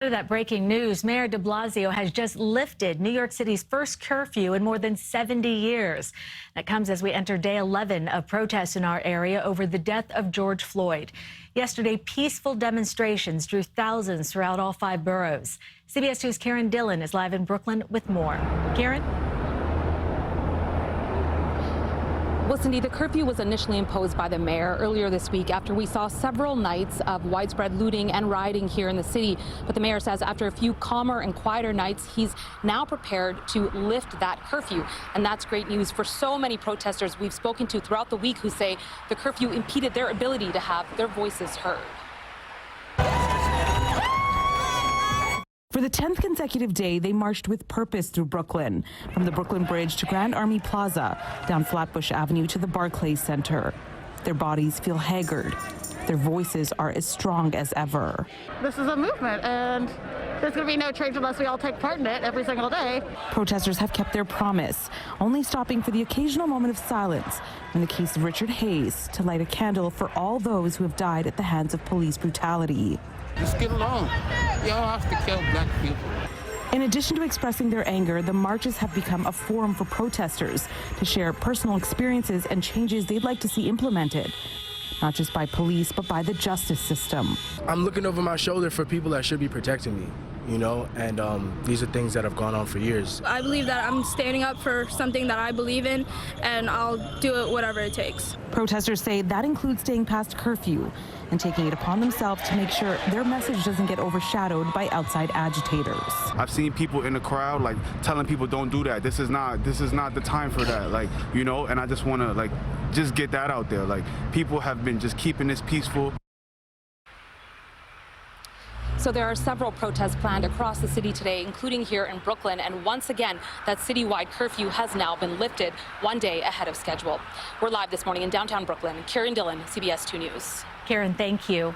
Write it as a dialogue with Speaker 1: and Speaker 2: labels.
Speaker 1: To that breaking news, Mayor de Blasio has just lifted New York City's first curfew in more than 70 years. That comes as we enter day 11 of protests in our area over the death of George Floyd. Yesterday, peaceful demonstrations drew thousands throughout all 5 boroughs. CBS 2's Dhillon is live in Brooklyn with more. Kiran?
Speaker 2: Well, Cindy, the curfew was initially imposed by the mayor earlier this week after we saw several nights of widespread looting and rioting here in the city. But the mayor says after a few calmer and quieter nights, he's now prepared to lift that curfew. And that's great news for so many protesters we've spoken to throughout the week who say the curfew impeded their ability to have their voices heard.
Speaker 3: For the 10th consecutive day, they marched with purpose through Brooklyn, from the Brooklyn Bridge to Grand Army Plaza, down Flatbush Avenue to the Barclays Center. Their bodies feel haggard. Their voices are as strong as ever.
Speaker 4: This is a movement, and there's going to be no change unless we all take part in it every single day.
Speaker 3: Protesters have kept their promise, only stopping for the occasional moment of silence in the case of Richard Hayes, to light a candle for all those who have died at the hands of police brutality.
Speaker 5: Just get along. You don't have to kill black people.
Speaker 3: In addition to expressing their anger, the marches have become a forum for protesters to share personal experiences and changes they'd like to see implemented, not just by police, but by the justice system.
Speaker 6: I'm looking over my shoulder for people that should be protecting me, you know, and these are things that have gone on for years.
Speaker 7: I believe that I'm standing up for something that I believe in, and I'll do it whatever it takes.
Speaker 3: Protesters say that includes staying past curfew and taking it upon themselves to make sure their message doesn't get overshadowed by outside agitators.
Speaker 8: I've seen people in the crowd like telling people don't do that. This is not the time for that. Like, you know, and I just want to just get that out there. Like, people have been just keeping this peaceful.
Speaker 2: So there are several protests planned across the city today, including here in Brooklyn. And once again, that citywide curfew has now been lifted one day ahead of schedule. We're live this morning in downtown Brooklyn. Kiran, Dhillon, CBS 2 News.
Speaker 1: Kiran, thank you.